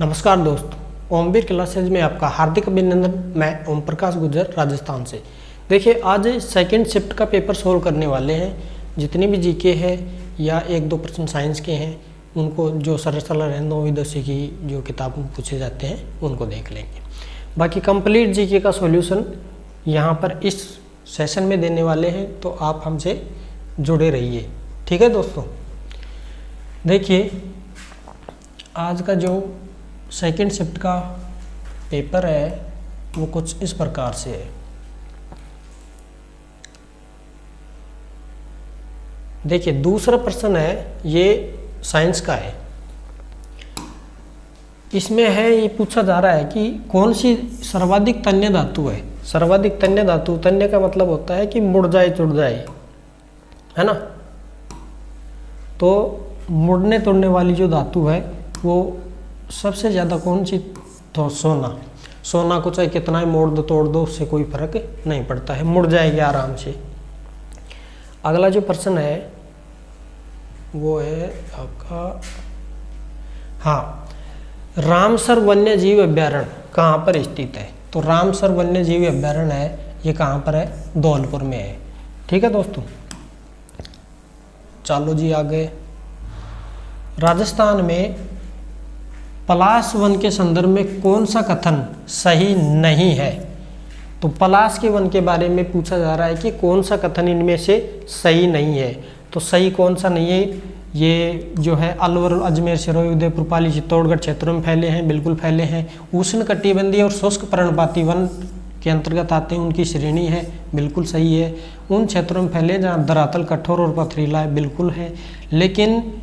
नमस्कार दोस्तों, ओमवीर क्लासेज में आपका हार्दिक अभिनंदन। मैं ओम प्रकाश गुर्जर राजस्थान से। देखिए, आज सेकंड शिफ्ट का पेपर सोल्व करने वाले हैं। जितने भी जीके है या 1-2% साइंस के हैं, उनको जो सरल है 9वीं 10वीं की जो किताब पूछे जाते हैं उनको देख लेंगे। बाकी कंप्लीट जीके का सॉल्यूशन यहाँ पर इस सेशन में देने वाले हैं, तो आप हमसे जुड़े रहिए। ठीक है दोस्तों, देखिए आज का जो सेकंड शिफ्ट का पेपर है वो कुछ इस प्रकार से है। देखिए, दूसरा प्रश्न है, ये साइंस का है। इसमें है, ये पूछा जा रहा है कि कौन सी सर्वाधिक तन्य धातु है। सर्वाधिक तन्य धातु, तन्य का मतलब होता है कि मुड़ जाए जुड़ जाए, है ना। तो मुड़ने तोड़ने वाली जो धातु है वो सबसे ज़्यादा कौन सी? तो सोना को चाहे कितना ही मोड़ दो तोड़ दो, उससे कोई फर्क नहीं पड़ता है, मुड़ जाएगी आराम से। अगला जो प्रश्न है वो है आपका, हाँ, रामसर वन्य जीव अभ्यारण्य कहाँ पर स्थित है? तो रामसर वन्य जीव अभ्यारण्य है, ये कहाँ पर है? धौलपुर में है। ठीक है दोस्तों, चलो जी आगे। राजस्थान में पलाश वन के संदर्भ में कौन सा कथन सही नहीं है? तो पलाश के वन के बारे में पूछा जा रहा है कि कौन सा कथन इनमें से सही नहीं है। तो सही कौन सा नहीं है? ये जो है अलवर, अजमेर, सिरोही, उदयपुर, पाली, चित्तौड़गढ़ क्षेत्रों में फैले हैं, बिल्कुल फैले हैं। उष्ण कटिबंधीय और शुष्क पर्णपाती वन के अंतर्गत आते हैं, उनकी श्रेणी है, बिल्कुल सही है। उन क्षेत्रों में फैले जहाँ धरातल कठोर और पथरीला है, बिल्कुल है। लेकिन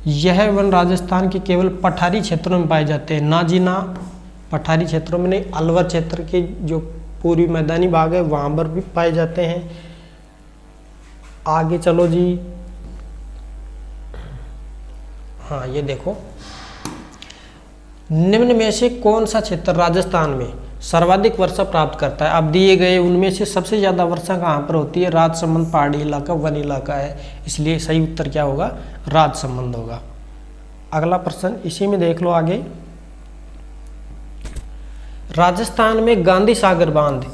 यह वन राजस्थान के केवल पठारी क्षेत्रों में पाए जाते हैं, ना जी ना, पठारी क्षेत्रों में नहीं, अलवर क्षेत्र के जो पूर्वी मैदानी भाग है वहाँ पर भी पाए जाते हैं। आगे चलो जी, हाँ ये देखो, निम्न में से कौन सा क्षेत्र राजस्थान में सर्वाधिक वर्षा प्राप्त करता है? अब दिए गए उनमें से सबसे ज़्यादा वर्षा कहाँ पर होती है? राजसमंद पहाड़ी इलाका, वन इलाका है, इसलिए सही उत्तर क्या होगा? राजसमंद होगा। अगला प्रश्न इसी में देख लो आगे। राजस्थान में गांधी सागर बांध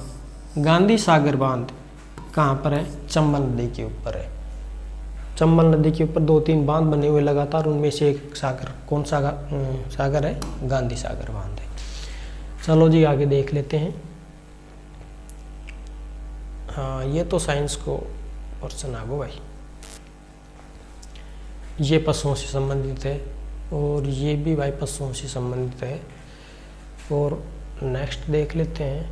कहाँ पर है? चंबल नदी के ऊपर है। चंबल नदी के ऊपर 2-3 बांध बने हुए लगातार, उनमें से एक सागर, कौन सा सागर है? गांधी सागर बांध है। चलो जी आगे देख लेते हैं। हाँ, ये तो साइंस को क्वेश्चन आगो भाई, ये पशुओं से संबंधित है और ये भी भाई पशुओं से संबंधित है। और नेक्स्ट देख लेते हैं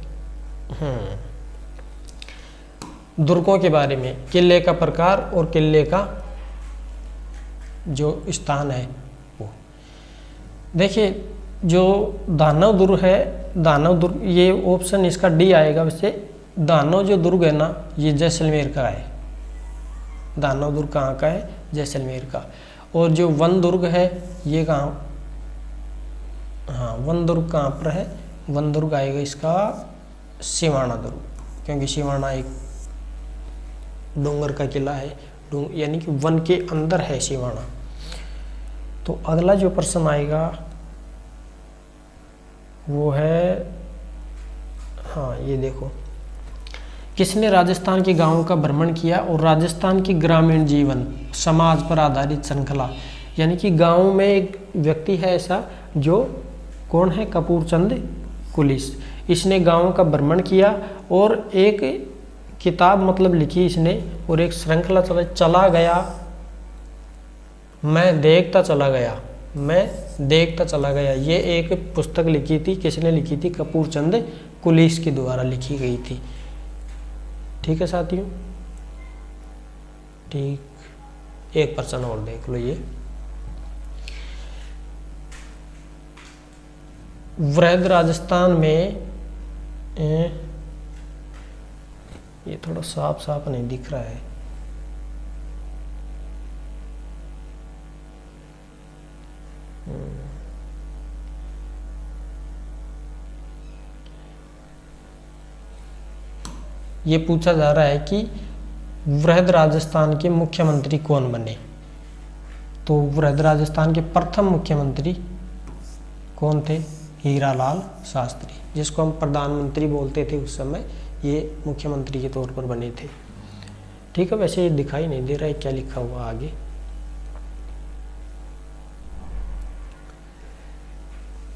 दुर्गों के बारे में, किले का प्रकार और किले का जो स्थान है वो। देखिए, जो दानव दुर्ग है, दानव दुर्ग, ये ऑप्शन इसका डी आएगा। वैसे दानव जो दुर्ग है ना, ये जैसलमेर का है। दानव दुर्ग कहाँ का है? जैसलमेर का। और जो वन दुर्ग है ये कहाँ? हाँ, वन दुर्ग कहाँ पर है? वन दुर्ग आएगा इसका सिवाना दुर्ग, क्योंकि सिवाना एक डोंगर का किला है, यानी कि वन के अंदर है सिवाना। तो अगला जो प्रश्न आएगा वो है, हाँ ये देखो, किसने राजस्थान के गांवों का भ्रमण किया और राजस्थान की ग्रामीण जीवन समाज पर आधारित श्रृंखला, यानी कि गांव में एक व्यक्ति है ऐसा जो, कौन है? कपूरचंद कुलिस। इसने गांवों का भ्रमण किया और एक किताब मतलब लिखी इसने, और एक श्रृंखला चला गया, मैं देखता चला गया। ये एक पुस्तक लिखी थी, किसने लिखी थी? कपूरचंद कुलिस के द्वारा लिखी गई थी। ठीक है साथियों, ठीक। एक प्रश्न और देख लो, ये वृहद राजस्थान में, ये थोड़ा साफ नहीं दिख रहा है। ये पूछा जा रहा है कि वृहद राजस्थान के मुख्यमंत्री कौन बने? तो वृहद राजस्थान के प्रथम मुख्यमंत्री कौन थे? हीरालाल शास्त्री, जिसको हम प्रधानमंत्री बोलते थे उस समय, ये मुख्यमंत्री के तौर पर बने थे। ठीक है, वैसे ये दिखाई नहीं दे रहा है क्या लिखा हुआ आगे।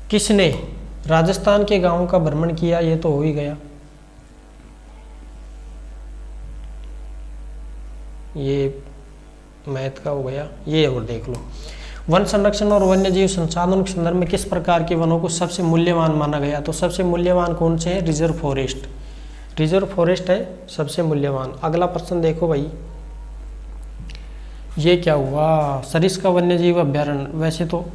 किसने राजस्थान के गांवों का भ्रमण किया? ये तो हो ही गया, ये मैथ का हो गया। ये और देख लो, वन संरक्षण और वन्य जीव संसाधन के संदर्भ में किस प्रकार के वनों को सबसे मूल्यवान माना गया? तो सबसे मूल्यवान कौन से हैं? रिजर्व फॉरेस्ट, रिजर्व फॉरेस्ट है सबसे मूल्यवान। अगला प्रश्न देखो भाई, ये क्या हुआ? सरिस्का वन्य जीव अभ्यारण्य, वैसे तो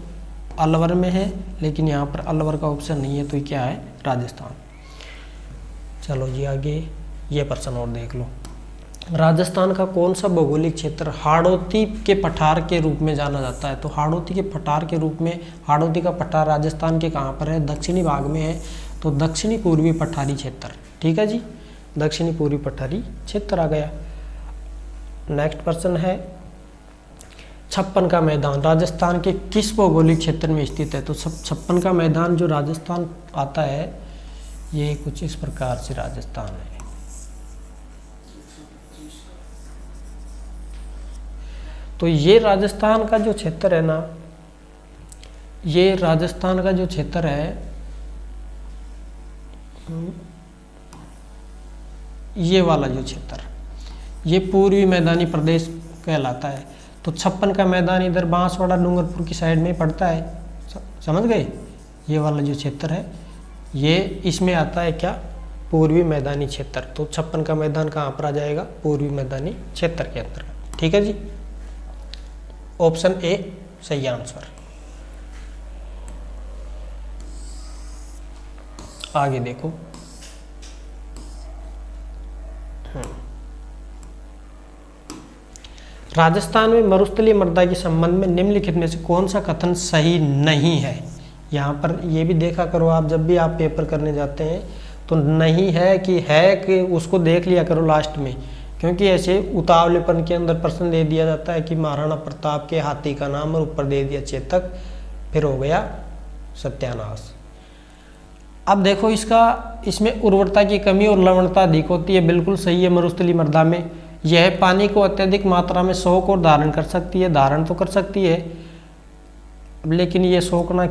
अलवर में है, लेकिन यहाँ पर अलवर का ऑप्शन नहीं है, तो ये क्या है? राजस्थान। चलो जी आगे ये प्रश्न और देख लो, राजस्थान का कौन सा भौगोलिक क्षेत्र हाड़ौती के पठार के रूप में जाना जाता है? तो हाड़ौती के पठार के रूप में, हाड़ौती का पठार राजस्थान के कहाँ पर है? दक्षिणी भाग में है, तो दक्षिणी पूर्वी पठारी क्षेत्र। ठीक है जी, दक्षिणी पूर्वी पठारी क्षेत्र आ गया। नेक्स्ट प्रश्न है, छप्पन का मैदान राजस्थान के किस भौगोलिक क्षेत्र में स्थित है? तो छप्पन का मैदान जो राजस्थान आता है, ये कुछ इस प्रकार से राजस्थान है। तो ये राजस्थान का जो क्षेत्र है ना, ये राजस्थान का जो क्षेत्र है, ये वाला जो क्षेत्र, ये पूर्वी मैदानी प्रदेश कहलाता है। तो छप्पन का मैदान इधर बांसवाड़ा डूंगरपुर की साइड में पड़ता है, समझ गए? ये वाला जो क्षेत्र है, ये इसमें आता है क्या? पूर्वी मैदानी क्षेत्र। तो छप्पन का मैदान कहाँ पर आ जाएगा? पूर्वी मैदानी क्षेत्र के अंतर्गत। ठीक है जी, ऑप्शन ए सही आंसर। आगे देखो, राजस्थान में मरुस्थलीय मृदा के संबंध में निम्नलिखित में से कौन सा कथन सही नहीं है? यहाँ पर ये भी देखा करो आप, जब भी आप पेपर करने जाते हैं तो नहीं है कि उसको देख लिया करो लास्ट में, क्योंकि ऐसे उतावलेपन के अंदर प्रश्न दे दिया जाता है कि महाराणा प्रताप के हाथी का नाम और ऊपर दे दिया चेतक, फिर हो गया सत्यानाश। अब देखो इसमें उर्वरता की कमी और लवणता अधिक होती है, बिल्कुल सही है। मरुस्थलीय मृदा में यह पानी को अत्यधिक मात्रा में सोख और धारण कर सकती है, धारण तो कर सकती है, लेकिन ये सोखना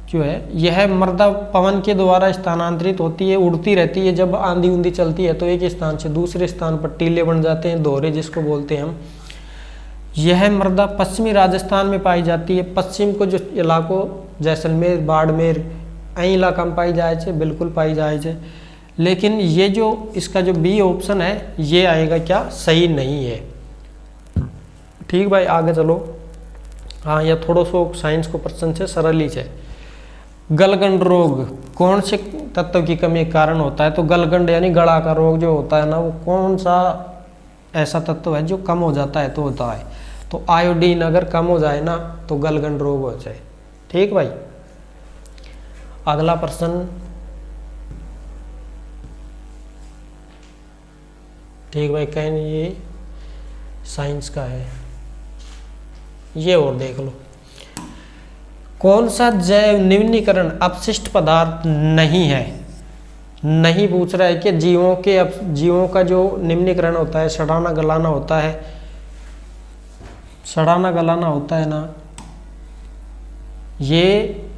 क्यों है? यह मृदा पवन के द्वारा स्थानांतरित होती है, उड़ती रहती है। जब आंधी ऊंधी चलती है तो एक स्थान से दूसरे स्थान पर टीले बन जाते हैं, दोहरे जिसको बोलते हैं हम। यह मृदा पश्चिमी राजस्थान में पाई जाती है। पश्चिम को जो इलाकों जैसलमेर, बाड़मेर, ऐं इलाका में पाई जाए, बिल्कुल पाई जाए। लेकिन ये जो इसका जो बी ऑप्शन है, ये आएगा क्या? सही नहीं है। ठीक भाई, आगे चलो। हाँ, यह थोड़ा सो साइंस को प्रश्न से सरल ही है। गलगंड रोग कौन से तत्व की कमी के कारण होता है? तो गलगंड यानी गला का रोग जो होता है ना, वो कौन सा ऐसा तत्व है जो कम हो जाता है तो होता है? तो आयोडीन अगर कम हो जाए ना तो गलगंड रोग हो जाए। ठीक भाई, अगला प्रश्न। ठीक भाई, कहीं ये साइंस का है, ये और देख लो। कौन सा जैव निम्नीकरण अपशिष्ट पदार्थ नहीं है? नहीं पूछ रहा है कि जीवों का जो निम्नीकरण होता है, सड़ाना गलाना होता है, सड़ाना गलाना होता है ना, ये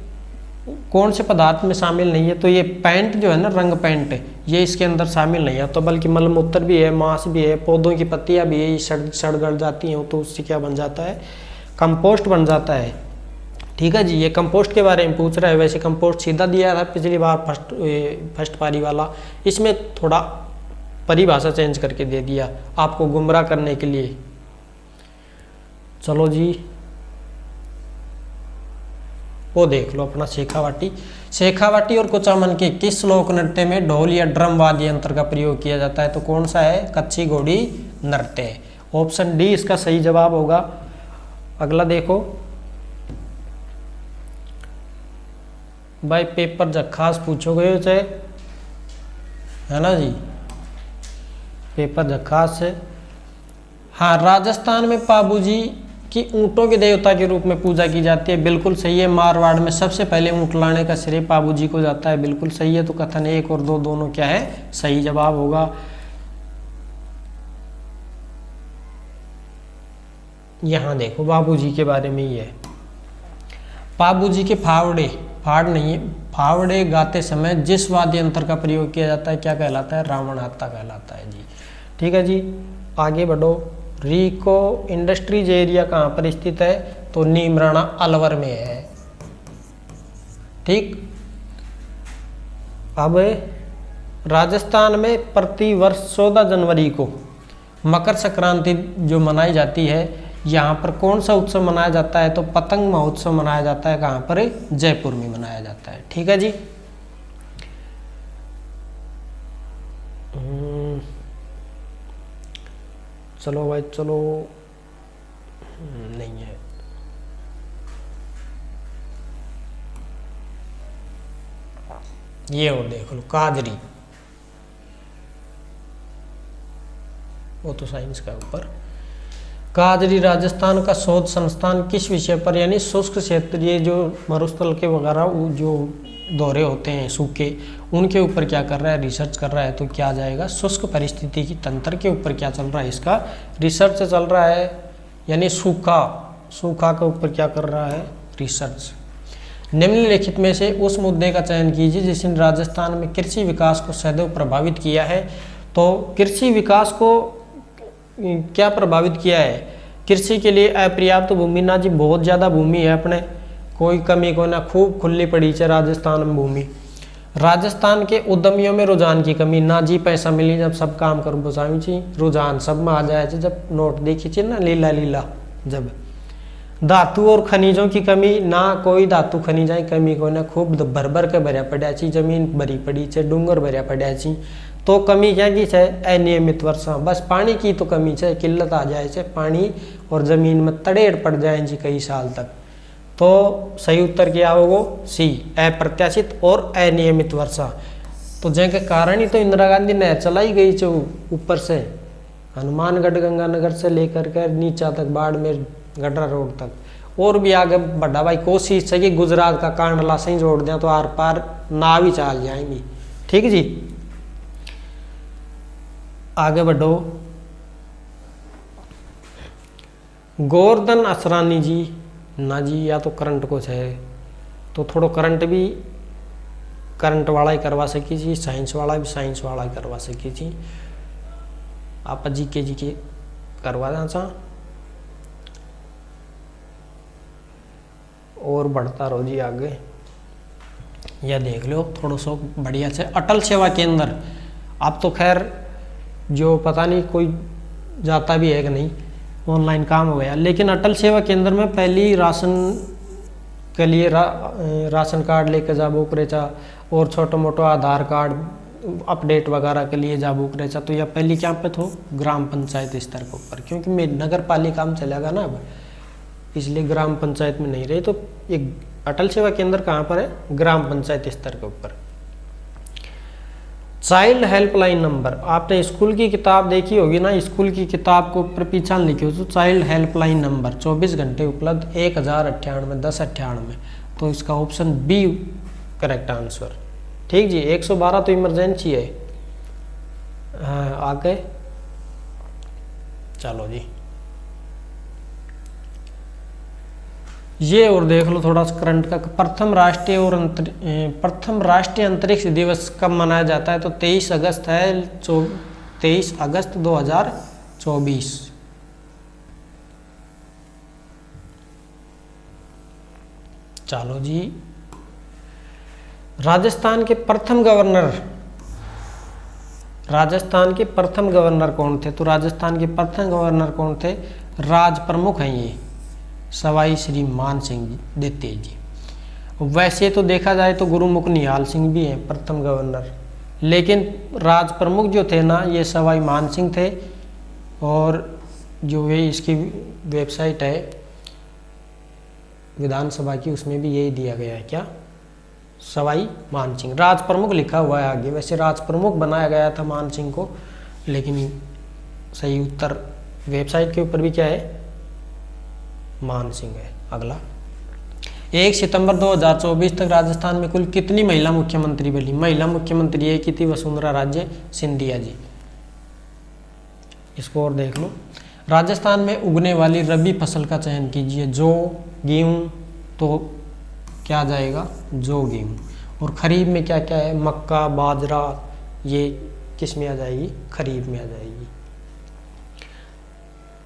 कौन से पदार्थ में शामिल नहीं है? तो ये पेंट जो है ना, रंग पेंट, ये इसके अंदर शामिल नहीं है। तो बल्कि मलमूत्र भी है, मांस भी है, पौधों की पत्तियां भी है, ये सड़ गल जाती हैं, तो उससे क्या बन जाता है? कंपोस्ट बन जाता है। ठीक है जी, ये कंपोस्ट के बारे में पूछ रहा है। वैसे कंपोस्ट सीधा दिया था पिछली बार फर्स्ट पारी वाला, इसमें थोड़ा परिभाषा चेंज करके दे दिया आपको गुमराह करने के लिए। चलो जी, वो देख लो अपना शेखावाटी। शेखावाटी और कुचामन के किस लोक नृत्य में ढोल या ड्रम वाद्य यंत्र का प्रयोग किया जाता है? तो कौन सा है? कच्ची घोड़ी नृत्य। ऑप्शन डी इसका सही जवाब होगा। अगला देखो भाई, पेपर जखास पूछोगे उसे, है ना जी, पेपर जखास से। हाँ, राजस्थान में पाबूजी कि ऊँटों के देवता के रूप में पूजा की जाती है, बिल्कुल सही है। मारवाड़ में सबसे पहले ऊँट लाने का श्रेय पाबू जी को जाता है, बिल्कुल सही है। तो कथन 1 और 2 दोनों क्या है, सही जवाब होगा। यहाँ देखो बाबूजी के बारे में ही है। बाबूजी के फावड़े गाते समय जिस वाद्य यंत्र का प्रयोग किया जाता है क्या कहलाता है, रावण हाथा कहलाता है जी। ठीक है जी, आगे बढ़ो। रिको इंडस्ट्रीज एरिया कहाँ पर स्थित है, तो नीमराणा अलवर में है। ठीक, अब राजस्थान में प्रति वर्ष 14 जनवरी को मकर संक्रांति जो मनाई जाती है, यहाँ पर कौन सा उत्सव मनाया जाता है, तो पतंग महोत्सव मनाया जाता है। कहाँ पर, जयपुर में मनाया जाता है। ठीक है जी। चलो भाई चलो, नहीं है। ये और देख लो, काजरी, वो तो साइंस का ऊपर। काजरी राजस्थान का शोध संस्थान किस विषय पर, यानी शुष्क क्षेत्र, ये जो मरुस्थल के वगैरह जो दौरे होते हैं सूखे, उनके ऊपर क्या कर रहा है, रिसर्च कर रहा है। तो क्या जाएगा, शुष्क परिस्थिति की तंत्र के ऊपर क्या चल रहा है, इसका रिसर्च चल रहा है। यानी सूखा के ऊपर क्या कर रहा है, रिसर्च। निम्नलिखित में से उस मुद्दे का चयन कीजिए जिसने राजस्थान में कृषि विकास को सदैव प्रभावित किया है। तो कृषि विकास को क्या प्रभावित किया है, कृषि के लिए अपर्याप्त भूमि, ना जी बहुत ज़्यादा भूमि है अपने, कोई कमी को ना, खूब खुली पड़ी है राजस्थान में भूमि। राजस्थान के उद्यमियों में रुझान की कमी, ना जी पैसा मिली जब सब काम कर बसावी छी, रुझान सब में आ जाए जब नोट देखी छी ना, लीला जब। धातु और खनिजों की कमी, ना कोई धातु खनिज की कमी को ना, खूब भर के भरिया पड़ा छी, जमीन भरी पड़ी है, डूंगर भरिया पड़ा छी। तो कमी क्या की है, अनियमित वर्षा, बस पानी की तो कमी है, किल्लत आ जाए है पानी, और जमीन में तड़ेड़ पड़ जाए जी कई साल तक। तो सही उत्तर क्या होगा, सी, अप्रत्याशित और अनियमित वर्षा। तो जिनके कारण ही तो इंदिरा गांधी नहर चलाई गई जो ऊपर से हनुमानगढ़ गंगानगर से लेकर कर नीचा तक, बाड़मेर गडरा रोड तक, और भी आगे बढ़ा भाई। कोशिश है कि गुजरात का कांडला से ही जोड़ दें तो आर पार नाव ही चल जाएंगी। ठीक जी, आगे बढ़ो। गोवर्धन असरानी जी, ना जी या तो करंट कुछ है, तो थोड़ो करंट भी करंट वाला ही करवा सकी जी, साइंस वाला भी साइंस वाला ही करवा सकी जी। आप जी के करवा देना चाह, और बढ़ता रहो जी आगे। यह देख लो थोड़ा सा बढ़िया से, अटल सेवा केंद्र। अब तो खैर जो पता नहीं कोई जाता भी है कि नहीं, ऑनलाइन काम हो गया, लेकिन अटल सेवा केंद्र में पहली राशन के लिए राशन कार्ड लेकर जाबो करेचा, और छोटो मोटो आधार कार्ड अपडेट वगैरह के लिए जाबो करेचा। तो यह पहली क्या पे तो ग्राम पंचायत स्तर के ऊपर, क्योंकि मैं नगर पालिका में चलेगा ना अब, इसलिए ग्राम पंचायत में नहीं रही। तो एक अटल सेवा केंद्र कहाँ पर है, ग्राम पंचायत स्तर के ऊपर। चाइल्ड हेल्पलाइन नंबर, आपने स्कूल की किताब देखी होगी ना, स्कूल की किताब को ऊपर पीछा लिखी हो तो चाइल्ड हेल्पलाइन नंबर 24 घंटे उपलब्ध 1098 1098। तो इसका ऑप्शन बी करेक्ट आंसर। ठीक जी, 112 तो इमरजेंसी है। हाँ आगे चलो जी, ये और देख लो थोड़ा सा करंट का। प्रथम राष्ट्रीय अंतरिक्ष दिवस कब मनाया जाता है, तो 23 अगस्त है, 23 अगस्त 2024। चलो जी, राजस्थान के प्रथम गवर्नर कौन थे, तो राजस्थान के प्रथम गवर्नर कौन थे, राज प्रमुख हैं ये, सवाई श्री मान सिंह देते जी। वैसे तो देखा जाए तो गुरुमुख निहाल सिंह भी हैं प्रथम गवर्नर, लेकिन राज प्रमुख जो थे ना ये सवाई मान सिंह थे। और जो ये इसकी वेबसाइट है विधानसभा की, उसमें भी यही दिया गया है क्या, सवाई मान सिंह। राज प्रमुख लिखा हुआ है आगे, वैसे राज प्रमुख बनाया गया था मान सिंह को, लेकिन सही उत्तर वेबसाइट के ऊपर भी क्या है, मान सिंह है। अगला, 1 सितंबर 2024 तक राजस्थान में कुल कितनी महिला मुख्यमंत्री बनी? महिला मुख्यमंत्री एक ही थी, वसुंधरा राजे सिंधिया जी। इसको और देख लो। राजस्थान में उगने वाली रबी फसल का चयन कीजिए। जौ, गेहूँ, तो क्या जाएगा? जौ, गेहूँ। और खरीफ में क्या क्या है? मक्का, बाजरा, ये किस में आ जाएगी? खरीफ में आ जाएगी।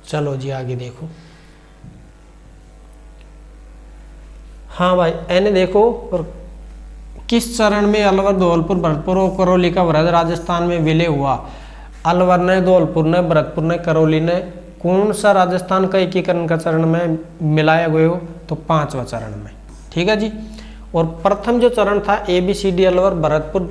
चलो जी आगे देखो। हाँ भाई, एने देखो, और किस चरण में अलवर, धौलपुर, भरतपुर और करौली का वृहद राजस्थान में विलय हुआ? अलवर ने, धौलपुर ने, भरतपुर ने, करौली ने कौन सा राजस्थान का एकीकरण का चरण में मिलाया गए हो? तो 5वां चरण में। ठीक है जी। और प्रथम जो चरण था ABCD अलवर, भरतपुर,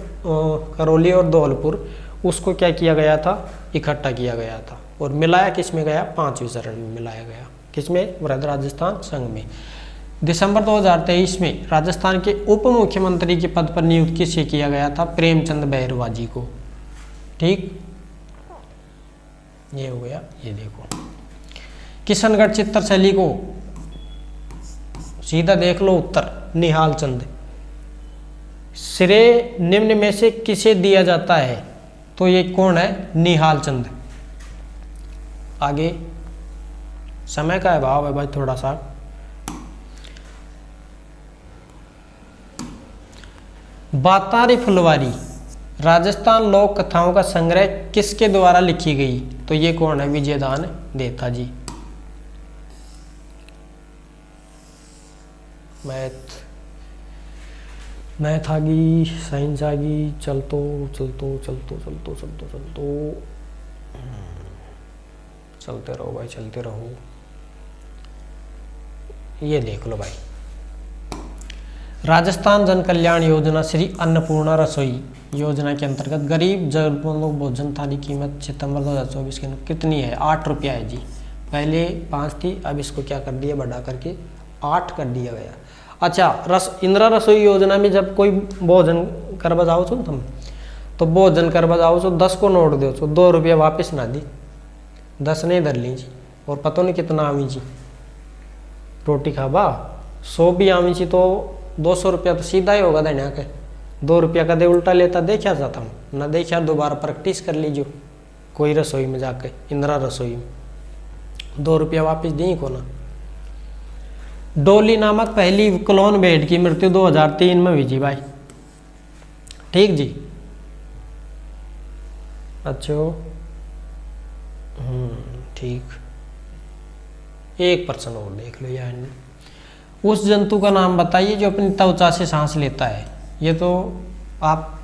करौली और धौलपुर, उसको क्या किया गया था? इकट्ठा किया गया था। और मिलाया किस में गया? 5वें चरण में मिलाया गया। किसमें? वृहद राजस्थान संघ में। दिसंबर 2023 में राजस्थान के उप मुख्यमंत्री के पद पर नियुक्त किसे किया गया था? प्रेमचंद बैरवा जी को। ठीक, ये हो गया। ये देखो, किशनगढ़ चित्तर शैली को सीधा देख लो उत्तर, निहाल चंद। श्रेय निम्न में से किसे दिया जाता है? तो ये कौन है? निहाल चंद। आगे, समय का अभाव है भाई थोड़ा सा। बातारी फुलवारी राजस्थान लोक कथाओं का संग्रह किसके द्वारा लिखी गई? तो ये कौन है? विजयदान देथा जी। मैथ आ गई, साइंस आ गई। चलतो चलते रहो भाई, चलते रहो। ये देख लो भाई, राजस्थान जन कल्याण योजना श्री अन्नपूर्णा रसोई योजना के अंतर्गत गरीब जरूरतमंदों भोजन थाली कीमत सितंबर 2024 के कितनी है? 8 रुपया है जी। पहले 5 थी, अब इसको क्या कर दिया? बढ़ा करके 8 कर दिया गया। अच्छा, इंदिरा रसोई योजना में जब कोई भोजन करवा जाओ छो तुम, तो भोजन करवा जाओ छो 10 को नोट दो छो, 2 रुपया वापस ना दी, 10 नहीं धर ली जी। और पता नहीं कितना आवी जी रोटी खाबा, 100 भी आवी जी तो 200 रुपया तो सीधा ही होगा देने के। 2 रुपया का दे उल्टा लेता देखा जाता हूँ ना, देखा दोबारा प्रैक्टिस कर लीजिए कोई रसोई में जाके, इंदिरा रसोई में 2 रुपया वापस दी को ना। डोली नामक पहली क्लोन बेड की मृत्यु 2003 में हुई जी भाई। ठीक जी। अच्छा, ठीक। एक प्रश्न और देख लो यार, उस जंतु का नाम बताइए जो अपनी त्वचा से सांस लेता है। ये तो आप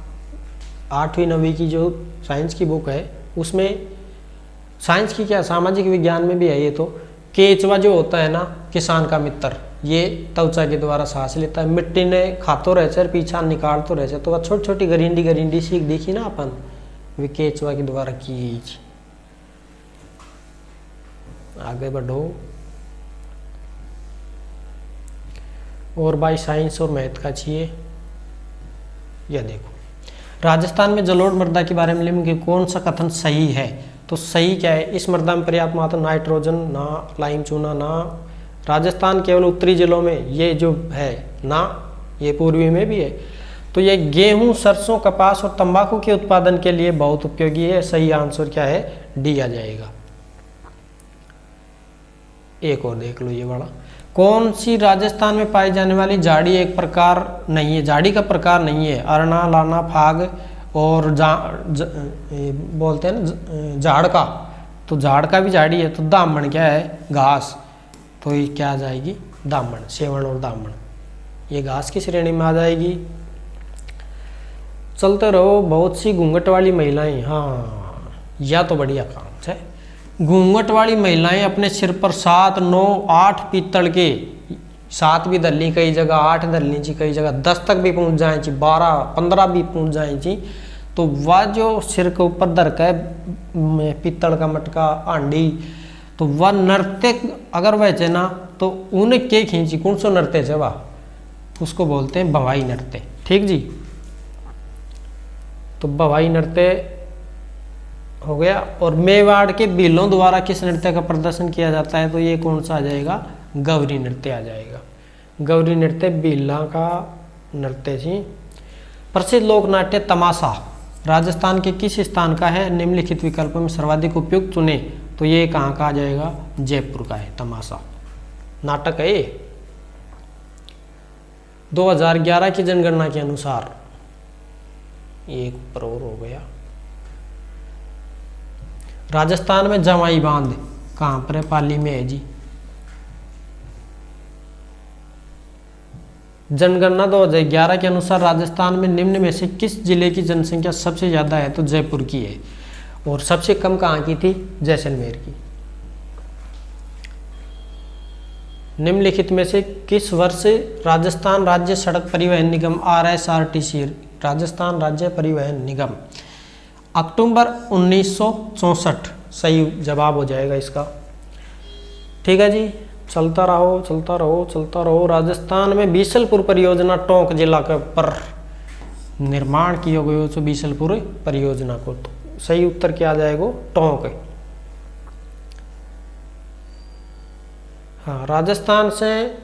8वीं 9वीं की जो साइंस की बुक है उसमें, साइंस की क्या सामाजिक विज्ञान में भी है ये तो। केचवा जो होता है ना, किसान का मित्र, ये त्वचा के द्वारा सांस लेता है। मिट्टी ने खातो रहे और पीछा निकालतो रहे, तो वह छोटी छोटी गरिंडी सीख देखी ना अपन, वे केचवा के द्वारा की गई। आगे बढ़ो। और भाई साइंस और मैथ का चाहिए। यह देखो, राजस्थान में जलोढ़ मृदा के बारे में निम्न कौन सा कथन सही है? तो सही क्या है? इस मृदा में पर्याप्त मात्रा नाइट्रोजन ना, लाइम चूना ना। राजस्थान केवल उत्तरी जिलों में ये जो है ना, ये पूर्वी में भी है। तो ये गेहूं, सरसों, कपास और तंबाकू के उत्पादन के लिए बहुत उपयोगी है। सही आंसर क्या है? डी आ जाएगा। एक और देख लो ये बड़ा, कौन सी राजस्थान में पाई जाने वाली झाड़ी एक प्रकार नहीं है? झाड़ी का प्रकार नहीं है। अरना, लाना, फाग और बोलते हैं ना झाड़ का, तो झाड़ का भी झाड़ी है। तो दामन क्या है? घास। तो ये क्या आ जाएगी? दामन। सेवण और दामन ये घास की श्रेणी में आ जाएगी। चलते रहो। बहुत सी घूंघट वाली महिलाएं, हाँ या तो बढ़िया काम है। घूंघट वाली महिलाएं अपने सिर पर 7, 9, 8 पीतल के, 7 भी दल्ली कई जगह, 8 दल्ली जी कई जगह, 10 तक भी पहुंच जाए जी, 12, 15 भी पहुंच जाए जी। तो वह जो सिर के ऊपर धरका है पीतल का मटका, हांडी, तो वह नृत्य अगर वह चे ना, तो उन्हें के खींची कौन सो नृत्य है वह, उसको बोलते हैं भवाई नृत्य। ठीक जी। तो भवाई नृत्य हो गया। और मेवाड़ के भीलों द्वारा किस नृत्य का प्रदर्शन किया जाता है? तो ये कौन सा आ जाएगा? गौरी नृत्य आ जाएगा। गौरी नृत्य बीला का नृत्य थी। प्रसिद्ध लोक नाट्य तमाशा राजस्थान के किस स्थान का है? निम्नलिखित विकल्पों में सर्वाधिक उपयुक्त चुने। तो ये कहाँ का आ जाएगा? जयपुर का है तमाशा। नाटक है ये। 2011 की जनगणना के अनुसार एक ऊपर और हो गया। राजस्थान में जमाई बांध कहाँ पर है? पाली में है जी। जनगणना 2011 के अनुसार राजस्थान में निम्न में से किस जिले की जनसंख्या सबसे ज्यादा है? तो जयपुर की है। और सबसे कम कहाँ की थी? जैसलमेर की। निम्नलिखित में से किस वर्ष राजस्थान राज्य सड़क परिवहन निगम RSRTC राजस्थान राज्य परिवहन निगम अक्टूबर 1964 सही जवाब हो जाएगा इसका। ठीक है जी, चलता रहो चलता रहो चलता रहो। राजस्थान में बीसलपुर परियोजना टोंक जिला के पर निर्माण किया गया। तो बीसलपुर परियोजना को तो सही उत्तर क्या आ जाएगा? टोंक। हाँ, राजस्थान से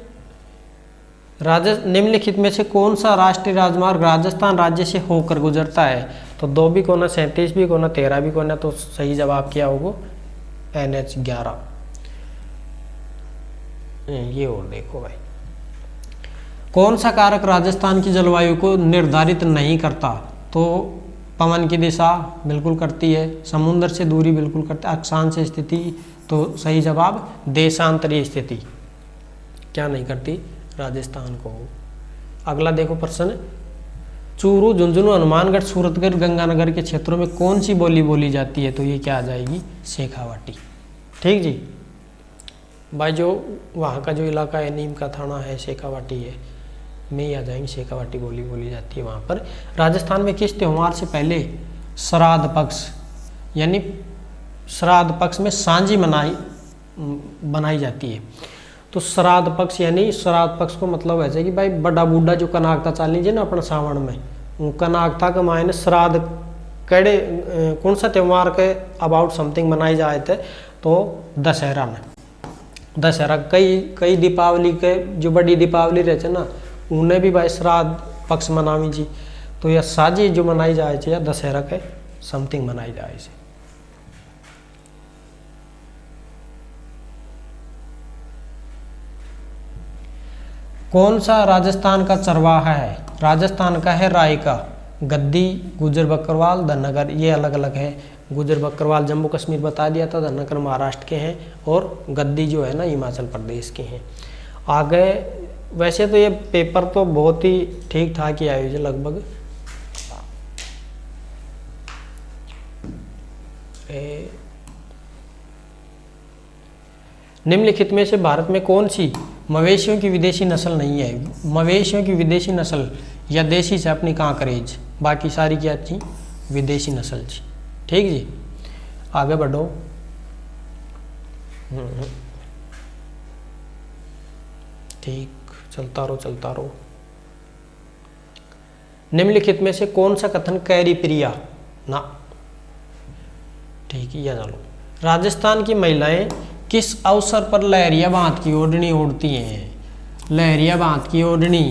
निम्नलिखित में से कौन सा राष्ट्रीय राजमार्ग राजस्थान राज्य से होकर गुजरता है? तो 2 भी कोना, 37 भी कोना, 13 भी कोना। तो सही जवाब क्या होगा? NH 11। ये और देखो भाई, कौन सा कारक राजस्थान की जलवायु को निर्धारित नहीं करता? तो पवन की दिशा बिल्कुल करती है, समुद्र से दूरी बिल्कुल करती है, अक्षांश स्थिति। तो सही जवाब देशांतरीय स्थिति क्या नहीं करती? राजस्थान को। अगला देखो प्रश्न, चूरू, झुंझुनू, हनुमानगढ़, सूरतगढ़, गंगानगर के क्षेत्रों में कौन सी बोली बोली जाती है? तो ये क्या आ जाएगी? शेखावाटी। ठीक जी भाई, जो वहाँ का जो इलाका है, नीम का थाना है, शेखावाटी है, में ही आ जाएंगे। शेखावाटी बोली बोली जाती है वहाँ पर। राजस्थान में किस त्यौहार से पहले श्राद्ध पक्ष यानी श्राद्ध पक्ष में सांझी बनाई जाती है? तो श्राद्ध पक्ष यानी श्राद्ध पक्ष को मतलब ऐसे कि भाई बड़ा बूढ़ा जो कनाकता चाल लीजिए ना अपना सावन में, कनाकता के मायने श्राद्ध कड़े कौन सा त्यौहार के अबाउट समथिंग मनाई जाए थे? तो दशहरा में। दशहरा कई दीपावली के जो बड़ी दीपावली रहते ना, उन्हें भी भाई श्राद्ध पक्ष मनावी जी। तो यह साझी जो मनाई जाए या दशहरा के समथिंग मनाई जाए से। कौन सा राजस्थान का चरवाहा है? राजस्थान का है राय का, गद्दी, गुजर बकरवाल, धनगर। ये अलग अलग है। गुजर बकरवाल जम्मू कश्मीर बता दिया था, धनगर महाराष्ट्र के हैं, और गद्दी जो है ना हिमाचल प्रदेश के हैं। आगे वैसे तो ये पेपर तो बहुत ही ठीक ठाक ही आए हुए लगभग। निम्नलिखित में से भारत में कौन सी मवेशियों की विदेशी नस्ल नहीं है? मवेशियों की विदेशी नस्ल या देशी से अपनी कहाँ करेज, बाकी सारी क्या थी? विदेशी नस्ल थी। ठीक जी, आगे बढ़ो। ठीक, चलता रहो चलता रहो। निम्नलिखित में से कौन सा कथन कैरी प्रिया ना? ठीक है, यह जानो। राजस्थान की महिलाएं किस अवसर पर लहरिया बांध की ओढ़नी ओढ़ती हैं? लहरिया बांध की ओढ़नी,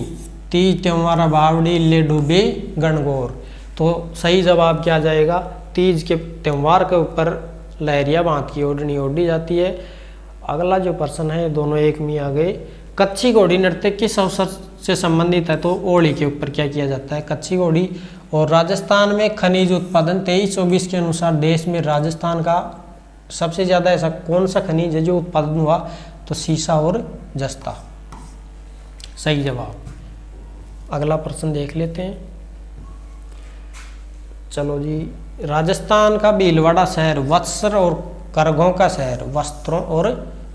तीज त्योहार, बावड़ी, ले डूबे, गणगौर। तो सही जवाब क्या आ जाएगा? तीज के त्यौहार के ऊपर लहरिया बांध की ओढ़नी ओढ़ी जाती है। अगला जो प्रश्न है, दोनों एक में आ गए। कच्ची घोड़ी नृत्य किस अवसर से संबंधित है? तो होली के ऊपर क्या किया जाता है? कच्ची घोड़ी। और राजस्थान में खनिज उत्पादन 23-24 के अनुसार देश में राजस्थान का सबसे ज़्यादा ऐसा कौन सा खनिज है जो उत्पादन हुआ? तो सीसा और जस्ता। सही जवाब। अगला प्रश्न देख लेते हैं। चलो जी, राजस्थान का भीलवाड़ा शहर वस्त्र और करघों का शहर, वस्त्रों और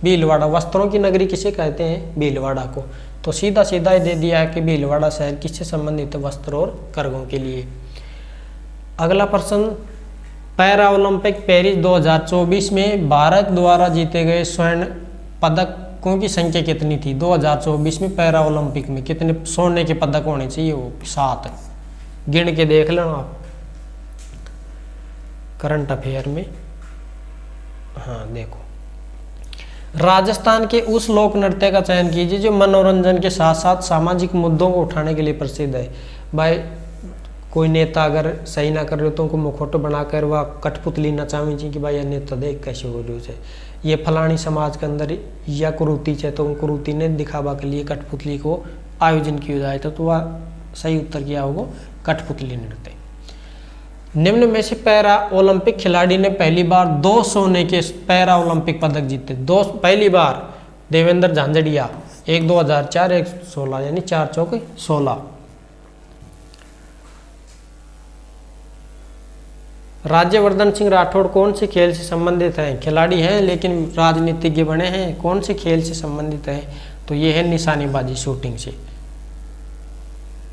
भीलवाड़ा, वस्त्रों की नगरी किसे कहते हैं? भीलवाड़ा को। तो सीधा सीधा दे दिया है कि भीलवाड़ा शहर किससे संबंधित है? वस्त्र और करघों के लिए। अगला प्रश्न, पैरा ओलंपिक पेरिस 2024 में भारत द्वारा जीते गए स्वर्ण पदकों की संख्या कितनी थी? 2024 में पैरा ओलंपिक में कितने सोने के पदक होने चाहिए? वो 7। गिन के देख लेना आप करंट अफेयर में। हाँ देखो, राजस्थान के उस लोक नृत्य का चयन कीजिए जो मनोरंजन के साथ साथ सामाजिक मुद्दों को उठाने के लिए प्रसिद्ध है। भाई कोई नेता अगर सही ना कर रहे हो तो उनको मुखौटा बनाकर वह कठपुतली नचावी चाहिए कि भाई ये नेता देख कैसे हो रही है, ये फलानी समाज के अंदर या कुरूति है तो उन कुरूति ने दिखावा के लिए कठपुतली को आयोजन किया जाए तो वह सही उत्तर क्या होगा, कठपुतली नृत्य। निम्न में से पैरा ओलंपिक खिलाड़ी ने पहली बार 2 सोने के पैरा ओलंपिक पदक जीते। पहली बार देवेंद्र झांझड़िया, एक 2004, एक 16, यानी 4 चौके 16। राज्यवर्धन सिंह राठौड़ कौन से खेल से संबंधित हैं? खिलाड़ी हैं लेकिन राजनीतिज्ञ बने हैं। कौन से खेल से संबंधित है? तो ये है निशानेबाजी, शूटिंग से।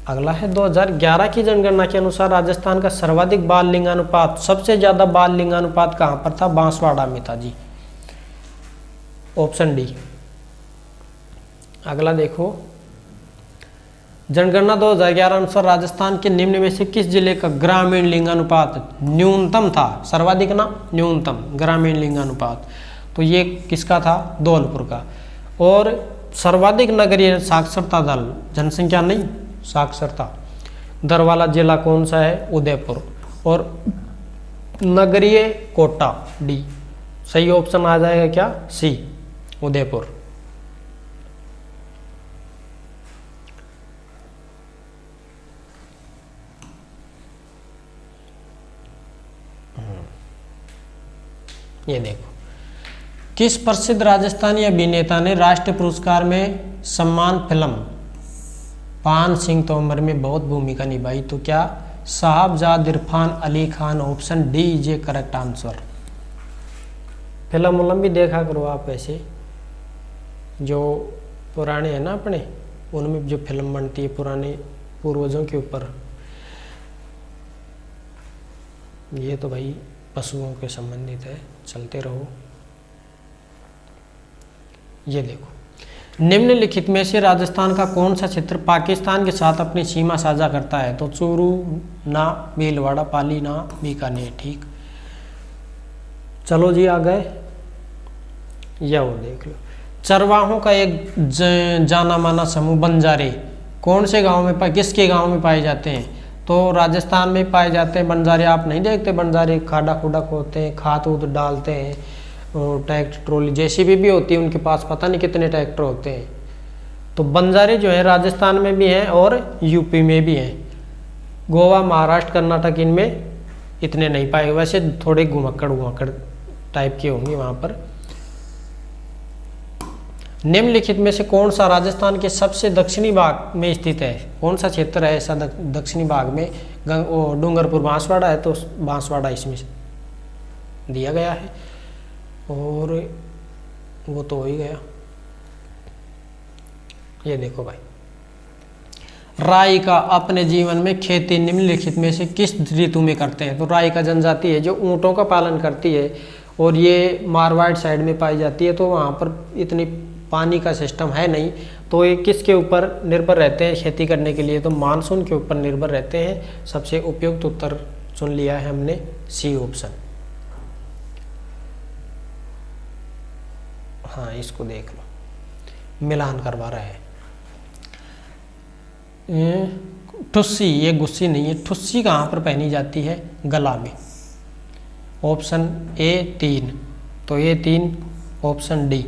अगला है 2011 की जनगणना के अनुसार राजस्थान का सर्वाधिक बाल लिंगानुपात, सबसे ज्यादा बाल लिंगानुपात कहां पर था? बांसवाड़ा में था जी, ऑप्शन डी। अगला देखो, जनगणना 2011 अनुसार राजस्थान के निम्न में से किस जिले का ग्रामीण लिंगानुपात न्यूनतम था? सर्वाधिक ना न्यूनतम ग्रामीण लिंगानुपात, तो ये किसका था? धौलपुर का। और सर्वाधिक नगरीय साक्षरता दर, जनसंख्या नहीं साक्षरता दर वाला जिला कौन सा है? उदयपुर। और नगरीय कोटा, डी। सही ऑप्शन आ जाएगा क्या? सी, उदयपुर। ये देखो, किस प्रसिद्ध राजस्थानी अभिनेता ने राष्ट्रीय पुरस्कार में सम्मान फिल्म पान सिंह तोमर में बहुत भूमिका निभाई? तो क्या Sahabzade Irfan Ali Khan, option D is a correct answer. Film उलम भी देखा करो आप, ऐसे जो पुराने हैं ना अपने, उनमें जो फिल्म बनती है पुराने पूर्वजों के ऊपर, ये तो भाई पशुओं के संबंधित है, चलते रहो। ये देखो, निम्नलिखित में से राजस्थान का कौन सा क्षेत्र पाकिस्तान के साथ अपनी सीमा साझा करता है? तो चूरू ना, भीलवाड़ा, पाली ना, बीकानेर। ठीक, चलो जी आ गए। यह वो देख लो, चरवाहों का एक जाना माना समूह बंजारे कौन से गांव में किसके गांव में पाए जाते हैं? तो राजस्थान में पाए जाते हैं बंजारे। आप नहीं देखते बंजारे खाड़ा खुड़ा खोदते हैं, खाद उद डालते हैं, और ट्रैक्टर ट्रॉली जेसीबी भी होती है उनके पास, पता नहीं कितने ट्रैक्टर होते हैं। तो बंजारे जो है राजस्थान में भी हैं और यूपी में भी हैं। गोवा, महाराष्ट्र, कर्नाटक इनमें इतने नहीं पाए, वैसे थोड़े घुमक्कड़ टाइप के होंगे वहाँ पर। निम्नलिखित में से कौन सा राजस्थान के सबसे दक्षिणी भाग में स्थित है? कौन सा क्षेत्र है ऐसा दक्षिणी भाग में? डूंगरपुर बांसवाड़ा है, तो बांसवाड़ा इसमें दिया गया है, और वो तो हो ही गया। ये देखो भाई, राई का अपने जीवन में खेती निम्नलिखित में से किस ऋतु में करते हैं? तो राई का जनजाति है जो ऊँटों का पालन करती है, और ये मारवाड़ साइड में पाई जाती है, तो वहाँ पर इतनी पानी का सिस्टम है नहीं, तो ये किसके ऊपर निर्भर रहते हैं खेती करने के लिए? तो मानसून के ऊपर निर्भर रहते हैं। सबसे उपयुक्त उत्तर चुन लिया है हमने, सी ऑप्शन। हाँ, इसको देख लो, मिलान करवा रहा है। ठुस्सी, ये गुस्सी नहीं है, ठुस्सी कहाँ पर पहनी जाती है? गला में। ऑप्शन ए 3, तो ये 3, ऑप्शन डी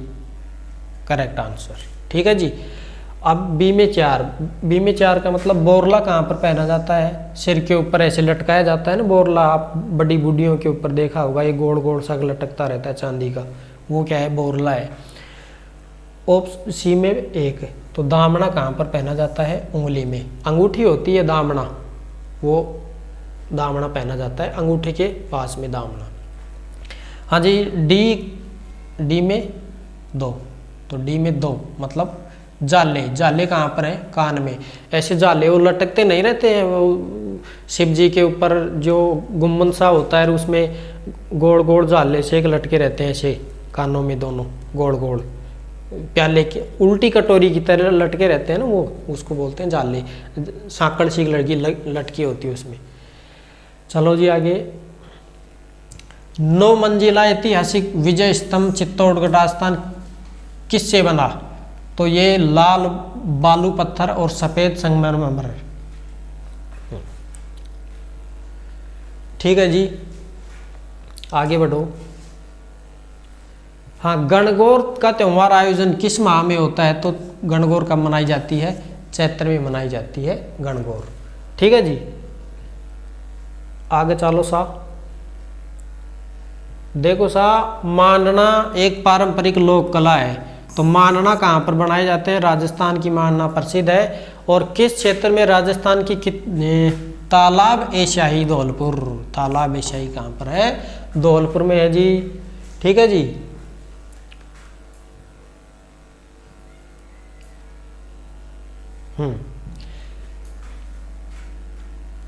करेक्ट आंसर। ठीक है जी। अब बी में 4, बी में 4 का मतलब बोरला कहाँ पर पहना जाता है? सिर के ऊपर ऐसे लटकाया जाता है ना बोरला, आप बड़ी बूढ़ियों के ऊपर देखा होगा, ये गोल गोल सा लटकता रहता है चांदी का, वो क्या है? बोरला है। ऑप्शन सी में 1, तो दामना कहाँ पर पहना जाता है? उंगली में। अंगूठी होती है दामना, वो दामना पहना जाता है अंगूठे के पास में, दामना। हाँ जी, डी में 2, तो डी में 2 मतलब जाले। जाले कहाँ पर है? कान में। ऐसे जाले वो लटकते नहीं रहते हैं, वो शिव जी के ऊपर जो गुम्बद सा होता है उसमें गोल गोल जाले से एक लटके रहते हैं, ऐसे कानों में दोनों गोल गोल, प्याले के उल्टी कटोरी की तरह लटके रहते हैं ना, वो उसको बोलते हैं जाले। सांकड़ सी लड़की लटकी होती है उसमें। चलो जी आगे। 9 मंजिला ऐतिहासिक विजय स्तंभ चित्तौड़गढ़ राजस्थान किससे बना? तो ये लाल बालू पत्थर और सफेद संगमरमर। ठीक है जी, आगे बढ़ो। हाँ, गणगौर का त्यौहार आयोजन किस माह में होता है? तो गणगौर कब मनाई जाती है? चैत्र में मनाई जाती है गणगौर। ठीक है जी, आगे चलो सा। देखो सा, मांडना एक पारंपरिक लोक कला है। तो मांडना कहाँ पर बनाए जाते हैं? राजस्थान की मांडना प्रसिद्ध है। और किस क्षेत्र में राजस्थान की तालाब एशियाई धौलपुर। तालाब एशियाई कहाँ पर है? धौलपुर में है जी। ठीक है जी,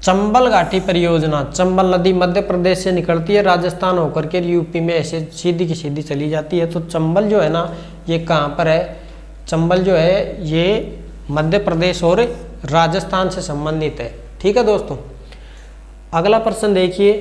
चंबल घाटी परियोजना। चंबल नदी मध्य प्रदेश से निकलती है, राजस्थान होकर के यूपी में ऐसे सीधी की सीधी चली जाती है। तो चंबल जो है ना, ये कहाँ पर है? चंबल जो है ये मध्य प्रदेश और राजस्थान से संबंधित है। ठीक है दोस्तों, अगला प्रश्न देखिए,